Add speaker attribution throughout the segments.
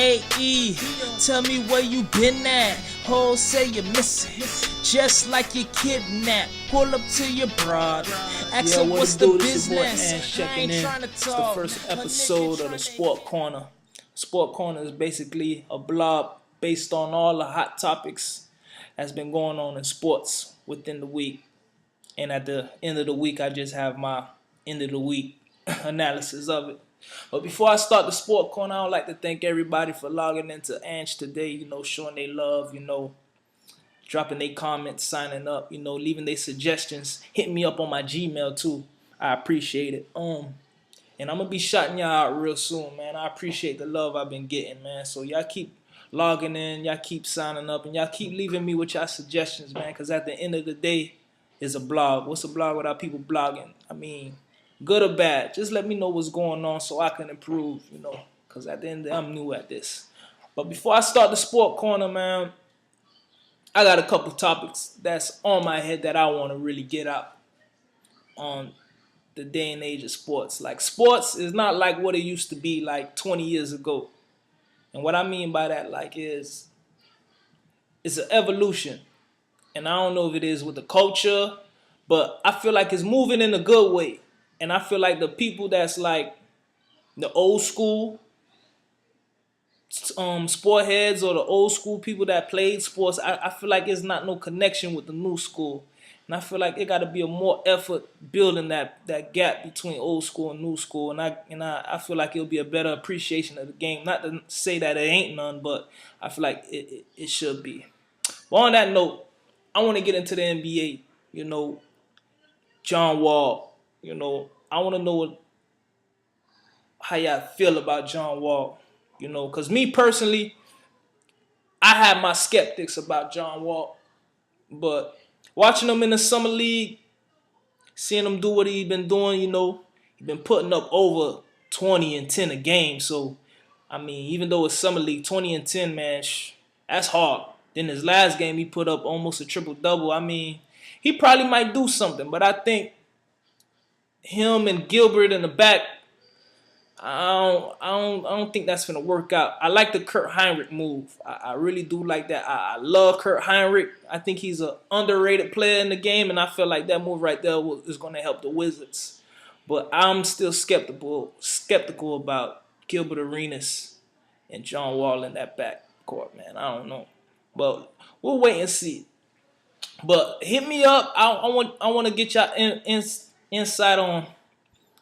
Speaker 1: AE, tell me where you been at. Hoes say you're missing, just like you kidnapped. Pull up to your broad, ask her what's the business. I ain't trying to talk.
Speaker 2: It's the first episode of the Sport Corner. Sport Corner is basically a blog based on all the hot topics that's been going on in sports within the week. And at the end of the week, I just have my end of the week analysis of it. But before I start the Sport Corner, I would like to thank everybody for logging into Anch today, showing their love, dropping their comments, signing up, leaving their suggestions, hitting me up on my Gmail too. I appreciate it. And I'm going to be shouting y'all out real soon, man. I appreciate the love I've been getting, man. So y'all keep logging in, y'all keep signing up, and y'all keep leaving me with y'all suggestions, man, because at the end of the day, it's a blog. What's a blog without people blogging? I mean, good or bad, just let me know what's going on so I can improve, because at the end of the day, I'm new at this. But before I start the Sport Corner, man, I got a couple topics that's on my head that I want to really get out on the day and age of sports. Like, sports is not like what it used to be like 20 years ago. And what I mean by that, is it's an evolution. And I don't know if it is with the culture, but I feel like it's moving in a good way. And I feel like the people that's like the old school sport heads or the old school people that played sports, I feel like it's not no connection with the new school. And I feel like it got to be a more effort building that gap between old school and new school. And I feel like it'll be a better appreciation of the game. Not to say that it ain't none, but I feel like it should be. But on that note, I want to get into the NBA, John Wall, I want to know how y'all feel about John Wall, because me personally, I have my skeptics about John Wall, but watching him in the summer league, seeing him do what he been doing, he been putting up over 20 and 10 a game. So, I mean, even though it's summer league, 20 and 10, man, that's hard. Then his last game, he put up almost a triple-double. I mean, he probably might do something, but I think him and Gilbert in the back, I don't think that's gonna work out. I like the Kurt Heinrich move. I really do like that. I love Kurt Heinrich. I think he's an underrated player in the game, and I feel like that move right there is gonna help the Wizards. But I'm still skeptical about Gilbert Arenas and John Wall in that backcourt, man. I don't know. But we'll wait and see. But hit me up. I want to get y'all insight on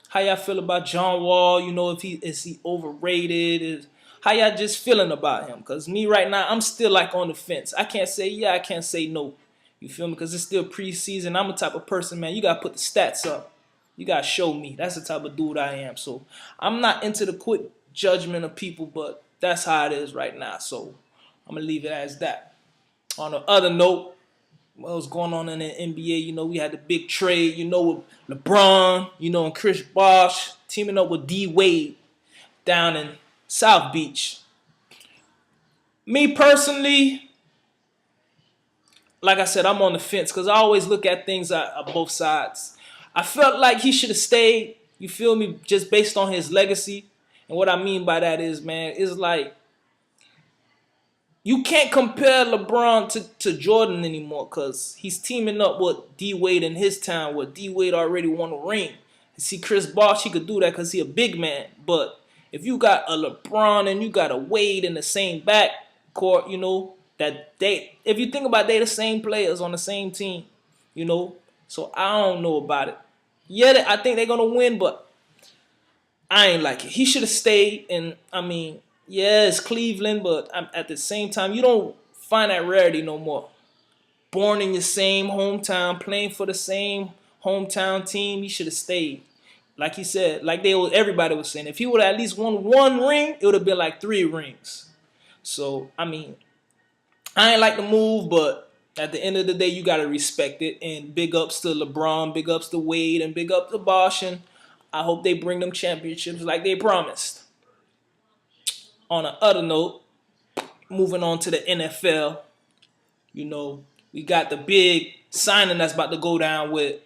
Speaker 2: how y'all feel about John Wall. If is he overrated? How y'all just feeling about him? Because me right now, I'm still like on the fence. I can't say yeah, I can't say no. You feel me? Because it's still preseason. I'm the type of person, man, you got to put the stats up. You got to show me. That's the type of dude I am. So I'm not into the quick judgment of people, but that's how it is right now. So I'm going to leave it as that. On the other note, what was going on in the NBA, we had the big trade, with LeBron, and Chris Bosh teaming up with D-Wade down in South Beach. Me personally, like I said, I'm on the fence because I always look at things at both sides. I felt like he should have stayed, you feel me, just based on his legacy. And what I mean by that is, man, is like, you can't compare LeBron to Jordan anymore because he's teaming up with D-Wade in his town where D-Wade already won a ring. You see, Chris Bosh, he could do that because he's a big man. But if you got a LeBron and you got a Wade in the same backcourt, if you think about it, they the same players on the same team, So I don't know about it. Yeah, I think they're going to win, but I ain't like it. He should have stayed, and I mean, yeah, it's Cleveland, but at the same time, you don't find that rarity no more. Born in your same hometown, playing for the same hometown team, he should have stayed. Like he said, everybody was saying, if he would have at least won one ring, it would have been like 3 rings. So, I mean, I ain't like the move, but at the end of the day, you got to respect it. And big ups to LeBron, big ups to Wade, and big ups to Bosh. And I hope they bring them championships like they promised. On the other note, moving on to the NFL, we got the big signing that's about to go down with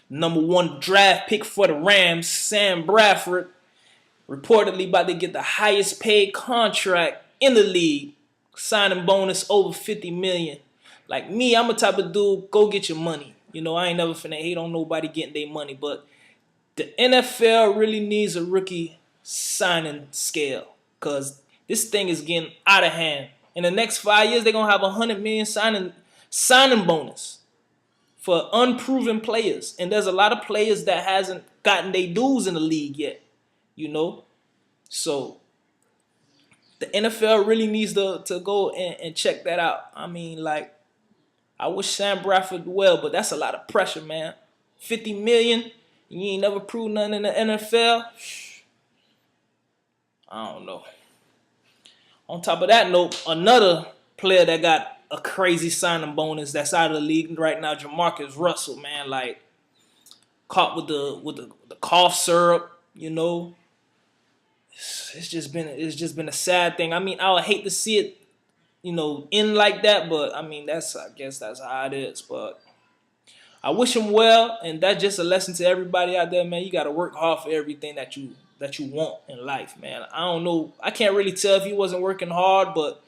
Speaker 2: number 1 draft pick for the Rams, Sam Bradford, reportedly about to get the highest paid contract in the league, signing bonus over 50 million. Like me, I'm a type of dude, go get your money. You know, I ain't never finna hate on nobody getting their money, but the NFL really needs a rookie signing scale because this thing is getting out of hand. In the next 5 years, they're gonna have 100 million signing bonus for unproven players, and there's a lot of players that hasn't gotten their dues in the league yet. You know, so the NFL really needs to go and check that out. I mean, like, I wish Sam Bradford well, but that's a lot of pressure, man. 50 million, and you ain't never proved nothing in the NFL. I don't know. On top of that note, another player that got a crazy signing bonus that's out of the league right now, Jamarcus Russell, man, like caught with the cough syrup, you know. It's just been a sad thing. I mean, I would hate to see it, you know, end like that, but I mean, I guess that's how it is. But I wish him well, and that's just a lesson to everybody out there, man. You got to work hard for everything that you want in life, man. I don't know. I can't really tell if he wasn't working hard, but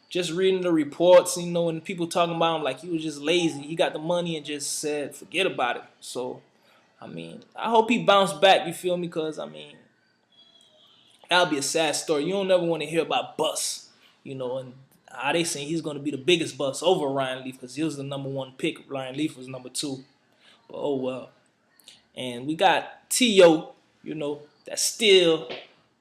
Speaker 2: just reading the reports, you know, and people talking about him like he was just lazy. He got the money and just said, forget about it. So, I mean, I hope he bounced back, you feel me? Because, I mean, that'll be a sad story. You don't never want to hear about bust, you know, and how they saying he's going to be the biggest bust over Ryan Leaf because he was the #1 pick. Ryan Leaf was #2. But, oh, well. And we got T.O., you know, that's still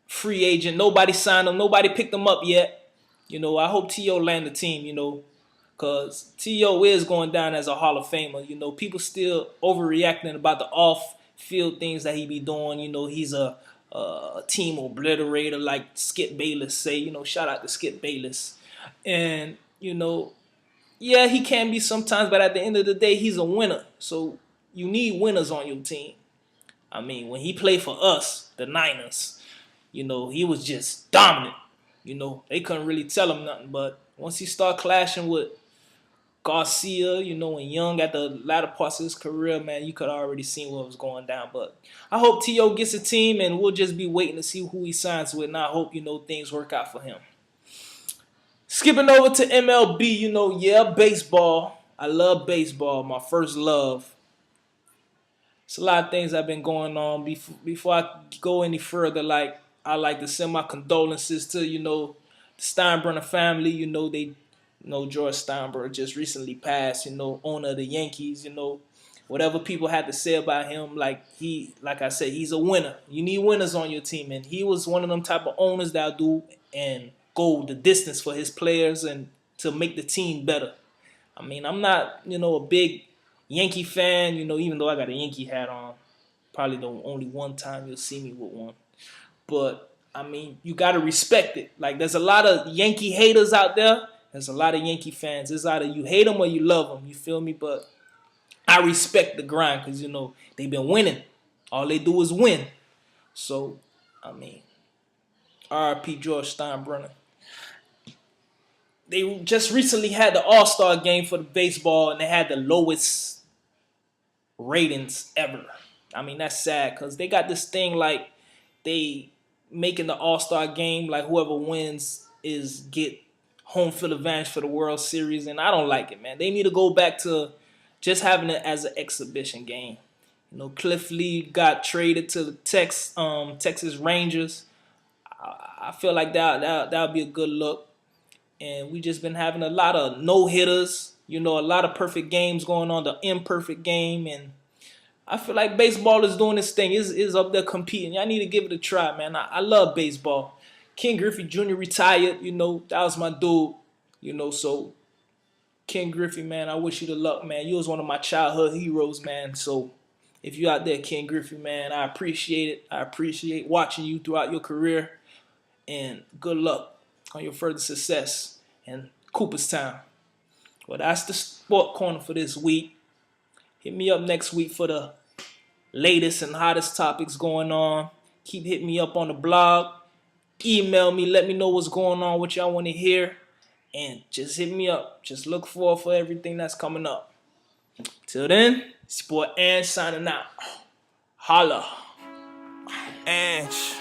Speaker 2: free agent. Nobody signed him. Nobody picked him up yet. You know, I hope T.O. land the team, you know, because T.O. is going down as a Hall of Famer. You know, people still overreacting about the off-field things that he be doing. You know, he's a team obliterator like Skip Bayless say. You know, shout out to Skip Bayless. And, you know, yeah, he can be sometimes, but at the end of the day, he's a winner. So you need winners on your team. I mean, when he played for us, the Niners, you know, he was just dominant. You know, they couldn't really tell him nothing. But once he started clashing with Garcia, you know, and Young at the latter parts of his career, man, you could already see what was going down. But I hope T.O. gets a team, and we'll just be waiting to see who he signs with. And I hope, you know, things work out for him. Skipping over to MLB, you know, yeah, baseball. I love baseball, my first love. It's a lot of things that have been going on. Before I go any further, like, I like to send my condolences to, you know, the Steinbrenner family. You know, George Steinbrenner just recently passed, you know, owner of the Yankees, you know. Whatever people had to say about him, like I said, he's a winner. You need winners on your team, and he was one of them type of owners that'll do and go the distance for his players and to make the team better. I mean, I'm not, you know, a big Yankee fan, you know, even though I got a Yankee hat on. Probably the only one time you'll see me with one. But, I mean, you got to respect it. Like, there's a lot of Yankee haters out there. There's a lot of Yankee fans. It's either you hate them or you love them. You feel me? But I respect the grind because, you know, they've been winning. All they do is win. So, I mean, R.I.P. George Steinbrenner. They just recently had the All-Star game for the baseball, and they had the lowest ratings ever. I mean, that's sad because they got this thing like they making the All-Star game like whoever wins is get home field advantage for the World Series, and I don't like it, man. They need to go back to just having it as an exhibition game. You know, Cliff Lee got traded to the Texas Rangers. I feel like that would be a good look. And we just been having a lot of no-hitters, you know, a lot of perfect games going on, the imperfect game. And I feel like baseball is doing this thing. Is up there competing. I need to give it a try, man. I love baseball. Ken Griffey Jr. retired, you know, that was my dude, you know. So, Ken Griffey, man, I wish you the luck, man. You was one of my childhood heroes, man. So, if you out there, Ken Griffey, man, I appreciate it. I appreciate watching you throughout your career. And good luck on your further success in Cooperstown. Well, that's the Sport Corner for this week. Hit me up next week for the latest and hottest topics going on. Keep hitting me up on the blog. Email me. Let me know what's going on, what y'all want to hear. And just hit me up. Just look forward for everything that's coming up. Till then, Sport and signing out. Holla.
Speaker 1: Ange.